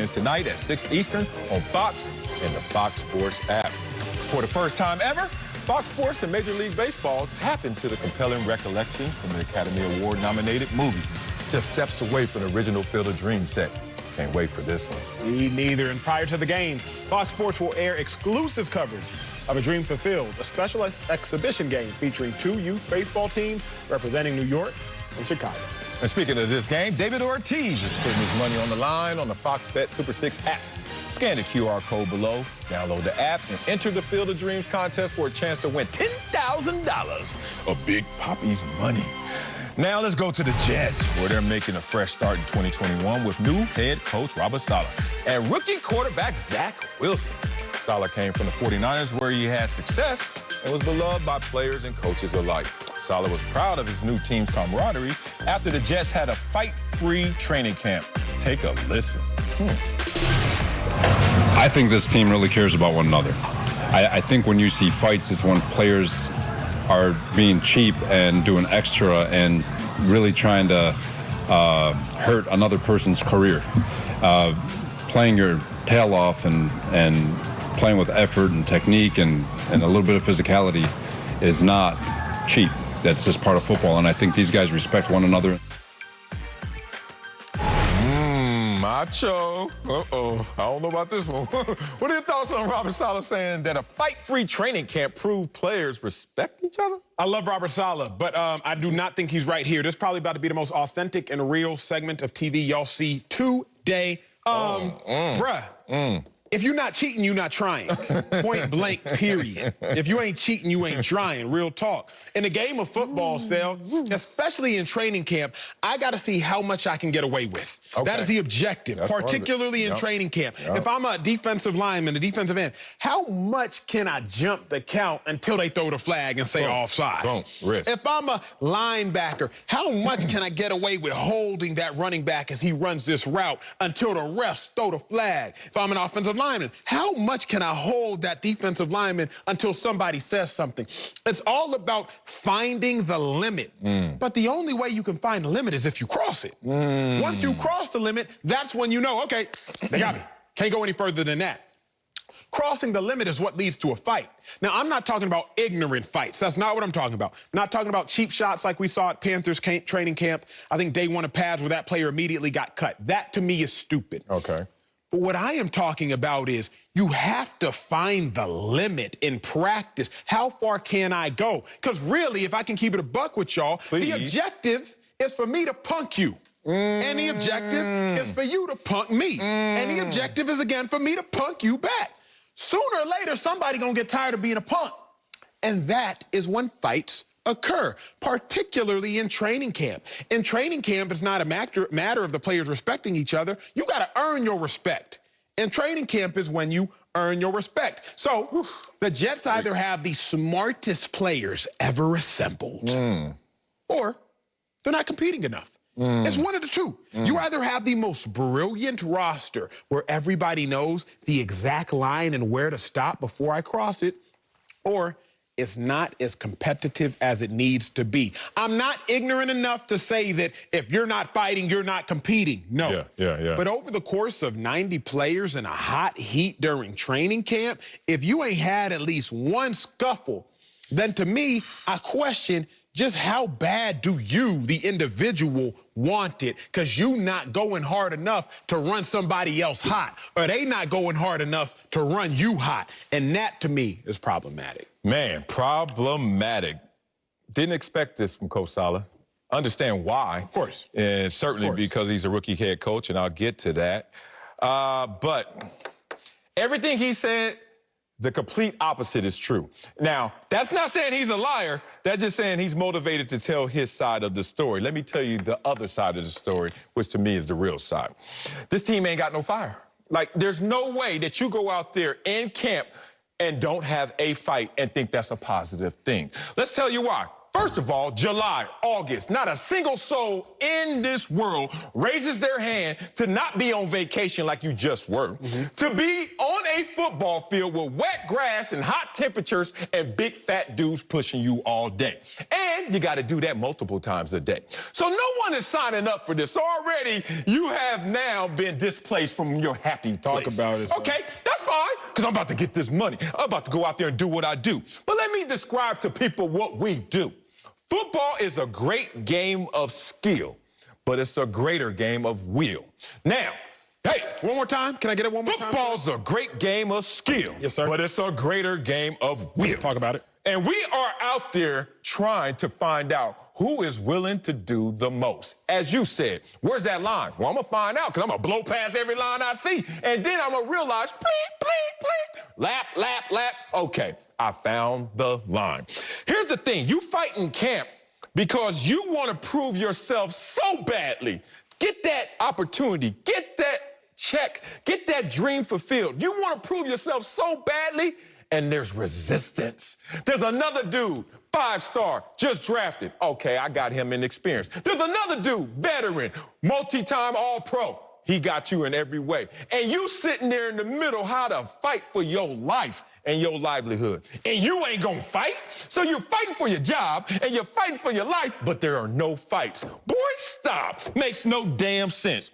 begins tonight at 6 Eastern on Fox and the Fox Sports app. For the first time ever, Fox Sports and Major League Baseball tap into the compelling recollections from the Academy Award-nominated movie, just steps away from the original Field of Dreams set. Can't wait for this one. Me neither. And prior to the game, Fox Sports will air exclusive coverage of A Dream Fulfilled, a special exhibition game featuring 2 youth baseball teams representing New York and Chicago. And speaking of this game, David Ortiz is putting his money on the line on the Fox Bet Super 6 app. Scan the QR code below, download the app, and enter the Field of Dreams contest for a chance to win $10,000 of Big Papi's money. Now let's go to the Jets, where they're making a fresh start in 2021 with new head coach Robert Saleh and rookie quarterback Zach Wilson. Saleh came from the 49ers, where he had success and was beloved by players and coaches alike. Saleh was proud of his new team's camaraderie after the Jets had a fight-free training camp. Take a listen. I think this team really cares about one another. I think when you see fights, it's when players are being cheap and doing extra and really trying to hurt another person's career. Playing your tail off and playing with effort and technique and a little bit of physicality is not cheap. That's just part of football, and I think these guys respect one another. Macho. Uh-oh. I don't know about this one. What are your thoughts on Robert Saleh saying that a fight-free training camp proved players respect each other? I love Robert Saleh, but I do not think he's right here. This is probably about to be the most authentic and real segment of TV y'all see today. Bruh. If you're not cheating, you're not trying. Point blank, period. If you ain't cheating, you ain't trying. Real talk. In the game of football, Sal, especially in training camp, I got to see how much I can get away with. Okay. That is the objective, particularly in training camp. If I'm a defensive lineman, a defensive end, how much can I jump the count until they throw the flag and say offside? If I'm a linebacker, how much can I get away with holding that running back as he runs this route until the refs throw the flag? If I'm an offensive lineman, how much can I hold that defensive lineman until somebody says something? It's all about finding the limit. But the only way you can find the limit is if you cross it. Once you cross the limit, that's when you know, okay, they got me. Can't go any further than that. Crossing the limit is what leads to a fight. Now, I'm not talking about ignorant fights. That's not what I'm talking about. I'm not talking about cheap shots like we saw at Panthers training camp. I think day one of pads where that player immediately got cut. That, to me, is stupid. Okay. But what I am talking about is you have to find the limit in practice. How far can I go? Because really, if I can keep it a buck with y'all, the objective is for me to punk you. And the objective is for you to punk me. And the objective is, again, for me to punk you back. Sooner or later, somebody gonna get tired of being a punk. And that is when fights occur, particularly in training camp. In training camp, it's not a matter of the players respecting each other. You got to earn your respect. And training camp is when you earn your respect. So the Jets either have the smartest players ever assembled, or they're not competing enough. It's one of the two. You either have the most brilliant roster where everybody knows the exact line and where to stop before I cross it, or it's not as competitive as it needs to be. I'm not ignorant enough to say that if you're not fighting, you're not competing. No. But over the course of 90 players in a hot heat during training camp, if you ain't had at least one scuffle, then to me, I question just how bad do you, the individual, want it? Because you not going hard enough to run somebody else hot, or they not going hard enough to run you hot. And that, to me, is problematic. Man, problematic. Didn't expect this from Coach Saleh. Understand why. Of course. And certainly because he's a rookie head coach, and I'll get to that. But everything he said, the complete opposite is true. Now, that's not saying he's a liar. That's just saying he's motivated to tell his side of the story. Let me tell you the other side of the story, which to me is the real side. This team ain't got no fire. Like, there's no way that you go out there in camp and don't have a fight and think that's a positive thing. Let's tell you why. First of all, July, August, not a single soul in this world raises their hand to not be on vacation like you just were, to be on a a football field with wet grass and hot temperatures and big fat dudes pushing you all day. And you got to do that multiple times a day. So no one is signing up for this. So already you have now been displaced from your happy place. Talk about it. Okay, that's fine, because I'm about to get this money. I'm about to go out there and do what I do. But let me describe to people what we do. Football is a great game of skill, but it's a greater game of will. Now, hey, one more time. Can I get it one more time? Football's a great game of skill. Yes, sir. But it's a greater game of will. Talk about it. And we are out there trying to find out who is willing to do the most. As you said, where's that line? Well, I'm going to find out, because I'm going to blow past every line I see. And then I'm going to realize, bleep, bleep, bleep, lap, lap, lap. Okay, I found the line. Here's the thing. You fight in camp because you want to prove yourself so badly. Get that opportunity. Get that check. Get that dream fulfilled. You want to prove yourself so badly, and there's resistance. There's another dude, 5-star, just drafted. Okay, I got him in experience. There's another dude, veteran, multi-time All-Pro. He got you in every way. And you sitting there in the middle, how to fight for your life and your livelihood. And you ain't gonna fight. So you're fighting for your job and you're fighting for your life, but there are no fights. Boy, stop. Makes no damn sense.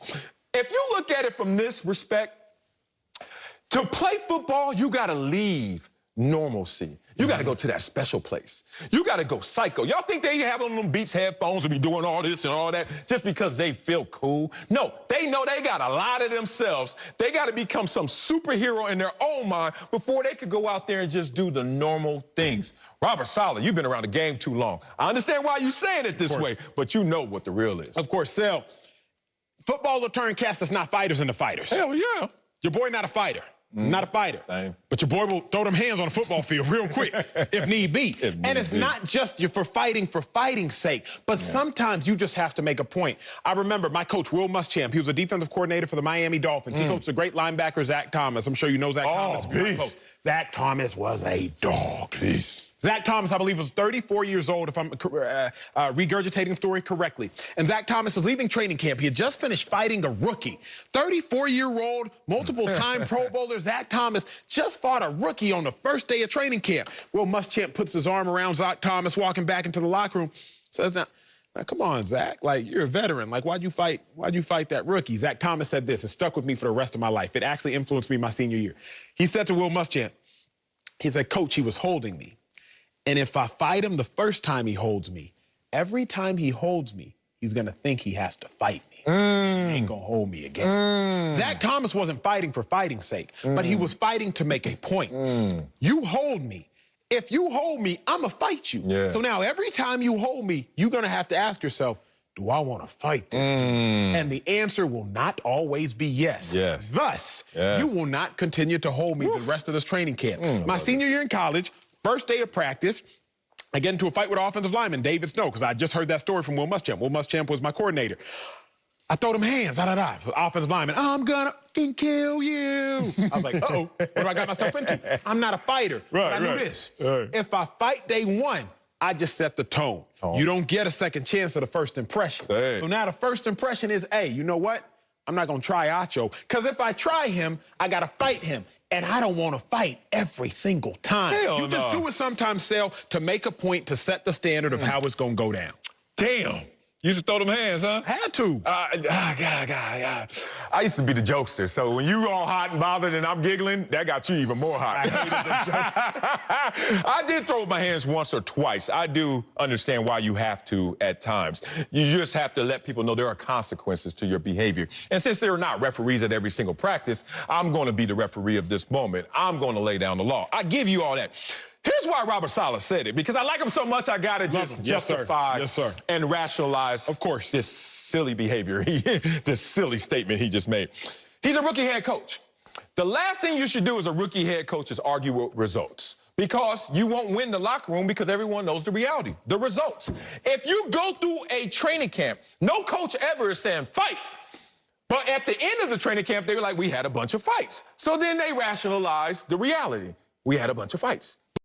If you look at it from this respect, to play football, you gotta leave normalcy. You gotta go to that special place. You gotta go psycho. Y'all think they have on them Beats headphones and be doing all this and all that just because they feel cool? No, they know they got a lot of themselves. They gotta become some superhero in their own mind before they could go out there and just do the normal things. Robert Saleh, you've been around the game too long. I understand why you're saying it this way, but you know what the real is. Of course, Sel, football will turn cast us not fighters into fighters. Hell yeah. Your boy not a fighter. Not a fighter. Same. But your boy will throw them hands on the football field real quick if need be. And it's not just you for fighting's sake, but sometimes you just have to make a point. I remember my coach, Will Muschamp, he was a defensive coordinator for the Miami Dolphins. He coached a great linebacker, Zach Thomas. I'm sure you know Zach Thomas. Peace. Zach Thomas was a dog. Peace. Zach Thomas, I believe, was 34 years old, if I'm regurgitating the story correctly. And Zach Thomas was leaving training camp. He had just finished fighting a rookie. 34-year-old, multiple-time Pro Bowler Zach Thomas just fought a rookie on the first day of training camp. Will Muschamp puts his arm around Zach Thomas, walking back into the locker room, says, now come on, Zach. Like, you're a veteran. Like, why'd you fight that rookie? Zach Thomas said this. It stuck with me for the rest of my life. It actually influenced me my senior year. He said to Will Muschamp, he said, Coach, he was holding me. And if I fight him the first time he holds me, every time he holds me, he's going to think he has to fight me. He ain't going to hold me again. Zach Thomas wasn't fighting for fighting's sake, but he was fighting to make a point. You hold me. If you hold me, I'm going to fight you. Yeah. So now every time you hold me, you're going to have to ask yourself, do I want to fight this dude? And the answer will not always be yes. Thus, you will not continue to hold me the rest of this training camp. My senior year in college, first day of practice, I get into a fight with an offensive lineman, David Snow, because I just heard that story from Will Muschamp. Will Muschamp was my coordinator. I throw them hands, offensive lineman, I'm gonna fucking kill you. I was like, uh-oh, what do I got myself into? I'm not a fighter, but I knew this. If I fight day one, I just set the tone. You don't get a second chance of the first impression. So now the first impression is, hey, you know what? I'm not gonna try Acho, because if I try him, I gotta fight him. And I don't want to fight every single time. You just do it sometimes, Sel, to make a point to set the standard of how it's going to go down. Damn. You used to throw them hands, huh? Had to. I used to be the jokester, so when you all hot and bothered and I'm giggling, that got you even more hot. I hated the joke. I did throw my hands once or twice. I do understand why you have to at times. You just have to let people know there are consequences to your behavior. And since there are not referees at every single practice, I'm going to be the referee of this moment. I'm going to lay down the law. I give you all that. Here's why Robert Saleh said it, because I like him so much, I got to just justify and rationalize, of course, this silly behavior, this silly statement he just made. He's a rookie head coach. The last thing you should do as a rookie head coach is argue with results, because you won't win the locker room because everyone knows the reality, the results. If you go through a training camp, no coach ever is saying, fight. But at the end of the training camp, they were like, we had a bunch of fights. So then they rationalized the reality. We had a bunch of fights.